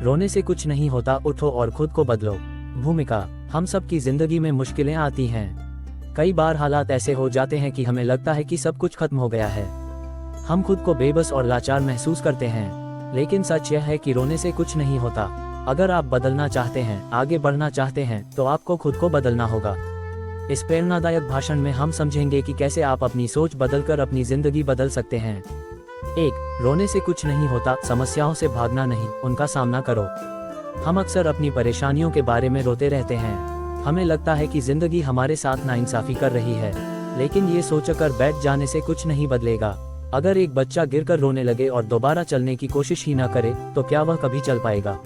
रोने से कुछ नहीं होता, उठो और खुद को बदलो। भूमिका। हम सब की जिंदगी में मुश्किलें आती हैं। कई बार हालात ऐसे हो जाते हैं कि हमें लगता है कि सब कुछ खत्म हो गया है। हम खुद को बेबस और लाचार महसूस करते हैं, लेकिन सच यह है कि रोने से कुछ नहीं होता। अगर आप बदलना चाहते हैं, आगे बढ़ना चाहते हैं, तो आपको खुद को बदलना होगा। इस प्रेरणादायक भाषण में हम समझेंगे कि कैसे आप अपनी सोच बदलकर अपनी जिंदगी बदल सकते हैं। 1. रोने से कुछ नहीं होता। समस्याओं से भागना नहीं, उनका सामना करो। हम अक्सर अपनी परेशानियों के बारे में रोते रहते हैं। हमें लगता है कि जिंदगी हमारे साथ नाइंसाफी कर रही है, लेकिन ये सोचकर बैठ जाने से कुछ नहीं बदलेगा। अगर एक बच्चा गिरकर रोने लगे और दोबारा चलने की कोशिश ही ना करे, तो क्या वह कभी चल पाएगा?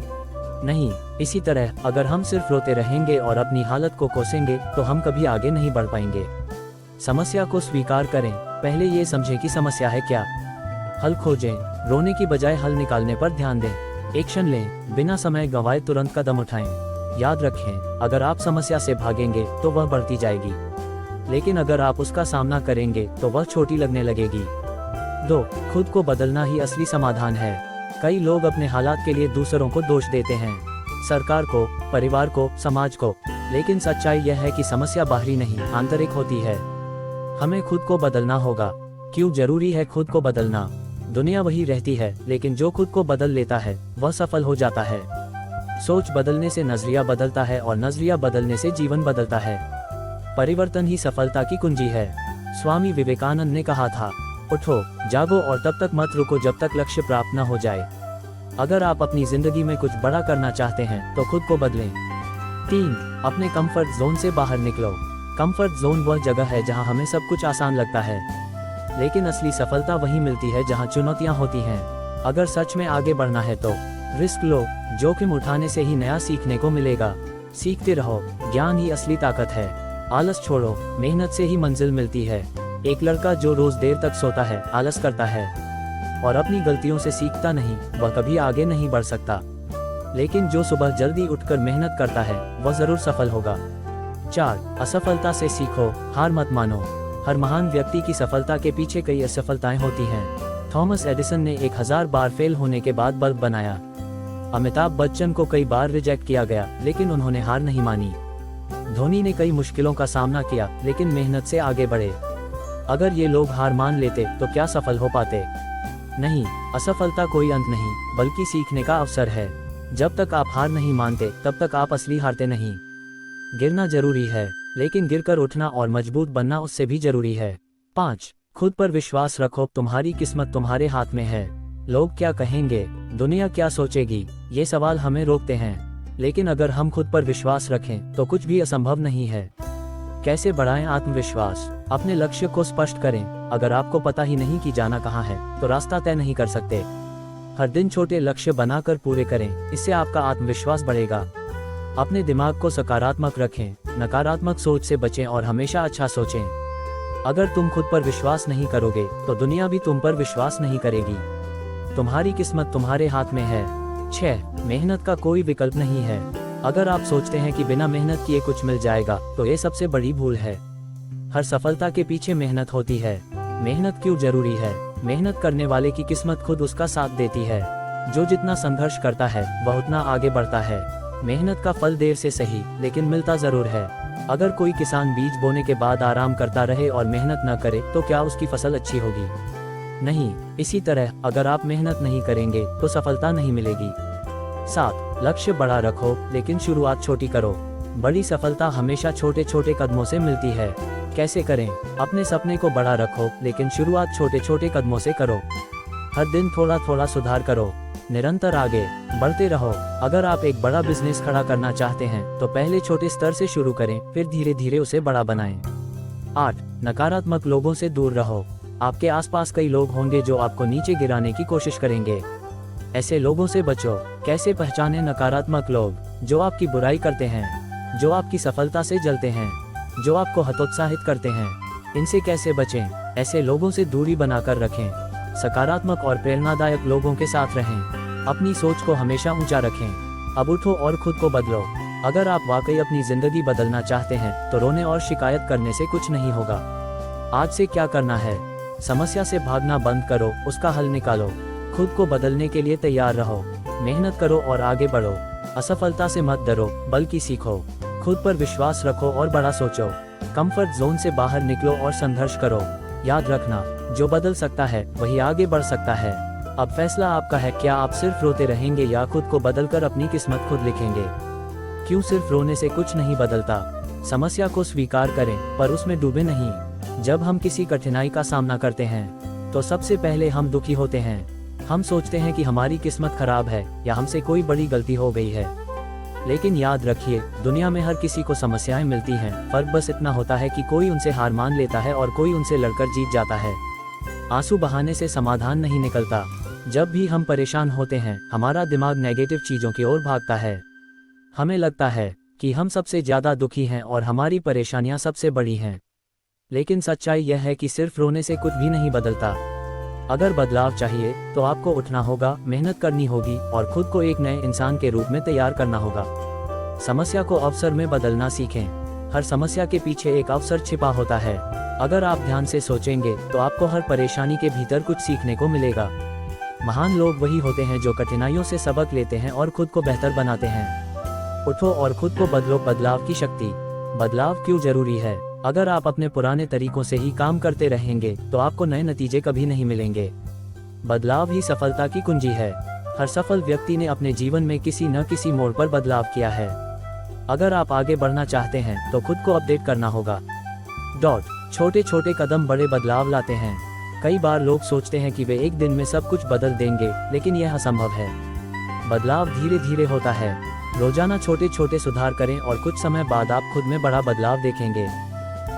नहीं। इसी तरह अगर हम सिर्फ रोते रहेंगे और अपनी हालत को कोसेंगे, तो हम कभी आगे नहीं बढ़ पाएंगे। समस्या को स्वीकार करें। पहले ये समझें कि समस्या है क्या। हल खोजें। रोने की बजाय हल निकालने पर ध्यान दें। एक्शन लें। बिना समय गंवाए तुरंत कदम उठाएं। याद रखें, अगर आप समस्या से भागेंगे तो वह बढ़ती जाएगी, लेकिन अगर आप उसका सामना करेंगे तो वह छोटी लगने लगेगी। 2. खुद को बदलना ही असली समाधान है। कई लोग अपने हालात के लिए दूसरों को दोष देते हैं, सरकार को, परिवार को, समाज को, लेकिन सच्चाई यह है कि समस्या बाहरी नहीं, आंतरिक होती है। हमें खुद को बदलना होगा। क्यों जरूरी है खुद को बदलना? दुनिया वही रहती है, लेकिन जो खुद को बदल लेता है वह सफल हो जाता है। सोच बदलने से नजरिया बदलता है और नजरिया बदलने से जीवन बदलता है। परिवर्तन ही सफलता की कुंजी है। स्वामी विवेकानंद ने कहा था, उठो, जागो और तब तक मत रुको जब तक लक्ष्य प्राप्त न हो जाए। अगर आप अपनी जिंदगी में कुछ बड़ा करना चाहते हैं तो खुद को बदलें। 3. अपने कंफर्ट जोन से बाहर निकलो। कंफर्ट जोन वह जगह है जहां हमें सब कुछ आसान लगता है, लेकिन असली सफलता वहीं मिलती है जहां चुनौतियां होती हैं। अगर सच में आगे बढ़ना है तो रिस्क लो। जोखिम उठाने से ही नया सीखने को मिलेगा। सीखते रहो, ज्ञान ही असली ताकत है। आलस छोड़ो, मेहनत से ही मंजिल मिलती है। एक लड़का जो रोज देर तक सोता है, आलस करता है और अपनी गलतियों से सीखता नहीं, वह कभी आगे नहीं बढ़ सकता। लेकिन जो सुबह जल्दी उठकर मेहनत करता है, वह जरूर सफल होगा। 4. असफलता से सीखो, हार मत मानो। हर महान व्यक्ति की सफलता के पीछे कई असफलताएं होती हैं। थॉमस एडिसन ने 1000 बार फेल होने के बाद बल्ब बनाया। अमिताभ बच्चन को कई बार रिजेक्ट किया गया, लेकिन उन्होंने हार नहीं मानी। धोनी ने कई मुश्किलों का सामना किया, लेकिन मेहनत से आगे बढ़े। अगर ये लोग हार मान लेते तो क्या सफल हो पाते? नहीं। असफलता कोई अंत नहीं, बल्कि सीखने का अवसर है। जब तक आप हार नहीं मानते, तब तक आप असली हारते नहीं। गिरना जरूरी है, लेकिन गिरकर उठना और मजबूत बनना उससे भी जरूरी है। 5. खुद पर विश्वास रखो। तुम्हारी किस्मत तुम्हारे हाथ में है। लोग क्या कहेंगे, दुनिया क्या सोचेगी, ये सवाल हमें रोकते हैं, लेकिन अगर हम खुद पर विश्वास रखें तो कुछ भी असंभव नहीं है। कैसे बढ़ाएं आत्मविश्वास? अपने लक्ष्य को स्पष्ट करें। अगर आपको पता ही नहीं कि जाना कहाँ है, तो रास्ता तय नहीं कर सकते। हर दिन छोटे लक्ष्य बनाकर पूरे करें, इससे आपका आत्मविश्वास बढ़ेगा। अपने दिमाग को सकारात्मक रखें, नकारात्मक सोच से बचें और हमेशा अच्छा सोचें। अगर तुम खुद पर विश्वास नहीं करोगे, तो दुनिया भी तुम पर विश्वास नहीं करेगी। तुम्हारी किस्मत तुम्हारे हाथ में है। 6. मेहनत का कोई विकल्प नहीं है। अगर आप सोचते हैं कि बिना मेहनत किए कुछ मिल जाएगा, तो ये सबसे बड़ी भूल है। हर सफलता के पीछे मेहनत होती है। मेहनत क्यों जरूरी है? मेहनत करने वाले की किस्मत खुद उसका साथ देती है। जो जितना संघर्ष करता है, वह उतना आगे बढ़ता है। मेहनत का फल देर से सही, लेकिन मिलता जरूर है। अगर कोई किसान बीज बोने के बाद आराम करता रहे और मेहनत न करे, तो क्या उसकी फसल अच्छी होगी? नहीं। इसी तरह अगर आप मेहनत नहीं करेंगे तो सफलता नहीं मिलेगी। 7. लक्ष्य बड़ा रखो, लेकिन शुरुआत छोटी करो। बड़ी सफलता हमेशा छोटे छोटे कदमों से मिलती है। कैसे करें? अपने सपने को बड़ा रखो, लेकिन शुरुआत छोटे छोटे कदमों से करो। हर दिन थोड़ा थोड़ा सुधार करो। निरंतर आगे बढ़ते रहो। अगर आप एक बड़ा बिजनेस खड़ा करना चाहते हैं, तो पहले छोटे स्तर से शुरू करें, फिर धीरे धीरे उसे बड़ा बनाएं। 8. नकारात्मक लोगों से दूर रहो। आपके आसपास कई लोग होंगे जो आपको नीचे गिराने की कोशिश करेंगे। ऐसे लोगों से बचो। कैसे पहचानें नकारात्मक लोग? जो आपकी बुराई करते हैं, जो आपकी सफलता से जलते हैं, जो आपको हतोत्साहित करते हैं। इनसे कैसे बचें? ऐसे लोगों से दूरी बनाकर रखें। सकारात्मक और प्रेरणादायक लोगों के साथ रहें। अपनी सोच को हमेशा ऊंचा रखें। अब उठो और खुद को बदलो। अगर आप वाकई अपनी जिंदगी बदलना चाहते हैं, तो रोने और शिकायत करने से कुछ नहीं होगा। आज से क्या करना है? समस्या से भागना बंद करो, उसका हल निकालो। खुद को बदलने के लिए तैयार रहो। मेहनत करो और आगे बढ़ो। असफलता से मत डरो, बल्कि सीखो। खुद पर विश्वास रखो और बड़ा सोचो। कंफर्ट जोन से बाहर निकलो और संघर्ष करो। याद रखना, जो बदल सकता है वही आगे बढ़ सकता है। अब फैसला आपका है, क्या आप सिर्फ रोते रहेंगे या खुद को बदलकर अपनी किस्मत खुद लिखेंगे। क्यों सिर्फ रोने से कुछ नहीं बदलता। समस्या को स्वीकार करें, पर उसमें डूबे नहीं। जब हम किसी कठिनाई का सामना करते हैं तो सबसे पहले हम दुखी होते हैं। हम सोचते हैं कि हमारी किस्मत खराब है या हमसे कोई बड़ी गलती हो गई है। लेकिन याद रखिए, दुनिया में हर किसी को समस्याएं मिलती हैं। फर्क बस इतना होता है कि कोई उनसे हार मान लेता है और कोई उनसे लड़कर जीत जाता है। आंसू बहाने से समाधान नहीं निकलता। जब भी हम परेशान होते हैं, हमारा दिमाग नेगेटिव चीजों की ओर भागता है। हमें लगता है कि हम सबसे ज्यादा दुखी हैं और हमारी परेशानियां सबसे बड़ी हैं। लेकिन सच्चाई यह है कि सिर्फ रोने से कुछ भी नहीं बदलता। अगर बदलाव चाहिए तो आपको उठना होगा, मेहनत करनी होगी और खुद को एक नए इंसान के रूप में तैयार करना होगा। समस्या को अवसर में बदलना सीखें। हर समस्या के पीछे एक अवसर छिपा होता है। अगर आप ध्यान से सोचेंगे तो आपको हर परेशानी के भीतर कुछ सीखने को मिलेगा। महान लोग वही होते हैं जो कठिनाइयों से सबक लेते हैं और खुद को बेहतर बनाते हैं। उठो और खुद को बदलो। बदलाव की शक्ति। बदलाव क्यों जरूरी है। अगर आप अपने पुराने तरीकों से ही काम करते रहेंगे तो आपको नए नतीजे कभी नहीं मिलेंगे। बदलाव ही सफलता की कुंजी है। हर सफल व्यक्ति ने अपने जीवन में किसी न किसी मोड़ पर बदलाव किया है। अगर आप आगे बढ़ना चाहते हैं तो खुद को अपडेट करना होगा। छोटे छोटे कदम बड़े बदलाव लाते हैं। कई बार लोग सोचते हैं कि वे एक दिन में सब कुछ बदल देंगे, लेकिन यह असंभव है। बदलाव धीरे धीरे होता है। रोजाना छोटे छोटे सुधार करें और कुछ समय बाद आप खुद में बड़ा बदलाव देखेंगे।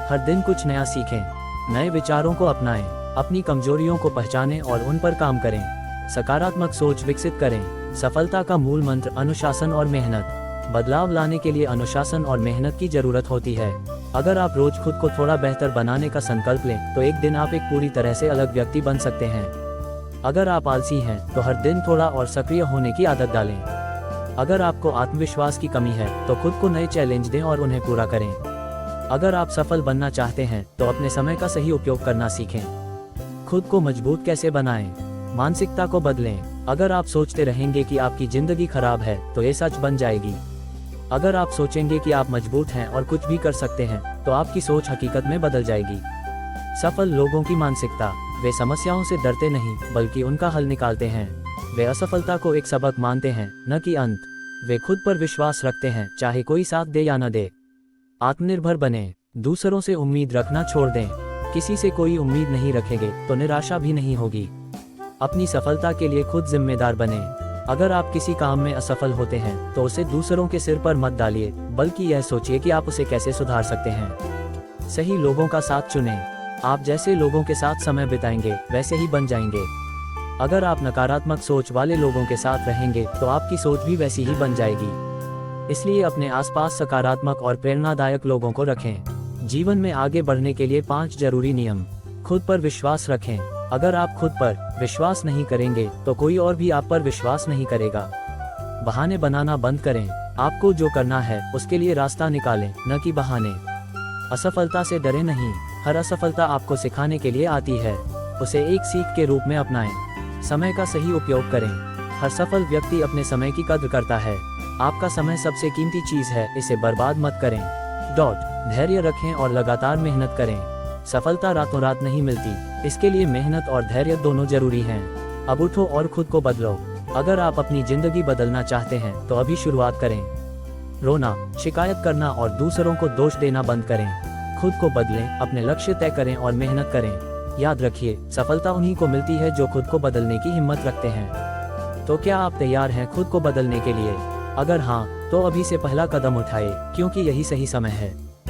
हर दिन कुछ नया सीखें, नए विचारों को अपनाएं, अपनी कमजोरियों को पहचानें और उन पर काम करें। सकारात्मक सोच विकसित करें। सफलता का मूल मंत्र अनुशासन और मेहनत। बदलाव लाने के लिए अनुशासन और मेहनत की जरूरत होती है। अगर आप रोज खुद को थोड़ा बेहतर बनाने का संकल्प लें तो एक दिन आप एक पूरी तरह से अलग व्यक्ति बन सकते हैं। अगर आप आलसी हैं तो हर दिन थोड़ा और सक्रिय होने की आदत डालें। अगर आपको आत्मविश्वास की कमी है तो खुद को नए चैलेंज दें और उन्हें पूरा करें। अगर आप सफल बनना चाहते हैं तो अपने समय का सही उपयोग करना सीखें। खुद को मजबूत कैसे बनाएं? मानसिकता को बदलें। अगर आप सोचते रहेंगे कि आपकी जिंदगी खराब है तो ये सच बन जाएगी। अगर आप सोचेंगे कि आप मजबूत हैं और कुछ भी कर सकते हैं तो आपकी सोच हकीकत में बदल जाएगी। सफल लोगों की मानसिकता। वे समस्याओं से डरते नहीं बल्कि उनका हल निकालते हैं। वे असफलता को एक सबक मानते हैं, न कि अंत। वे खुद पर विश्वास रखते हैं, चाहे कोई साथ दे या न दे। आत्मनिर्भर बने। दूसरों से उम्मीद रखना छोड़ दें। किसी से कोई उम्मीद नहीं रखेंगे तो निराशा भी नहीं होगी। अपनी सफलता के लिए खुद जिम्मेदार बने। अगर आप किसी काम में असफल होते हैं तो उसे दूसरों के सिर पर मत डालिए, बल्कि यह सोचिए कि आप उसे कैसे सुधार सकते हैं। सही लोगों का साथ चुनें। आप जैसे लोगों के साथ समय बिताएंगे वैसे ही बन जाएंगे। अगर आप नकारात्मक सोच वाले लोगों के साथ रहेंगे तो आपकी सोच भी वैसी ही बन जाएगी। इसलिए अपने आसपास सकारात्मक और प्रेरणादायक लोगों को रखें। जीवन में आगे बढ़ने के लिए 5 जरूरी नियम। खुद पर विश्वास रखें। अगर आप खुद पर विश्वास नहीं करेंगे तो कोई और भी आप पर विश्वास नहीं करेगा। बहाने बनाना बंद करें। आपको जो करना है उसके लिए रास्ता निकालें, न कि बहाने। असफलता से डरे नहीं। हर असफलता आपको सिखाने के लिए आती है। उसे एक सीख के रूप में अपनाएं। समय का सही उपयोग करें। हर सफल व्यक्ति अपने समय की कद्र करता है। आपका समय सबसे कीमती चीज है, इसे बर्बाद मत करें। धैर्य रखें और लगातार मेहनत करें। सफलता रातों रात नहीं मिलती, इसके लिए मेहनत और धैर्य दोनों जरूरी हैं। अब उठो और खुद को बदलो। अगर आप अपनी जिंदगी बदलना चाहते हैं तो अभी शुरुआत करें। रोना, शिकायत करना और दूसरों को दोष देना बंद करें। खुद को बदलें, अपने लक्ष्य तय करें और मेहनत करें। याद रखिए, सफलता उन्हीं को मिलती है जो खुद को बदलने की हिम्मत रखते हैं। तो क्या आप तैयार हैं खुद को बदलने के लिए? अगर हाँ, तो अभी से पहला कदम उठाएं, क्योंकि यही सही समय है।